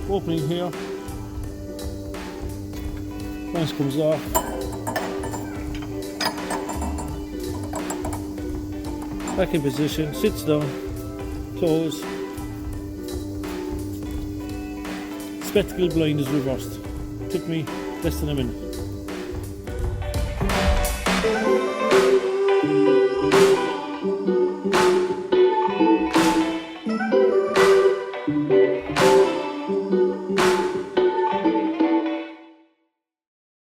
opening here. Lens comes off. Back in position, sits down, close. Spectacle blind is reversed. Took me less than a minute.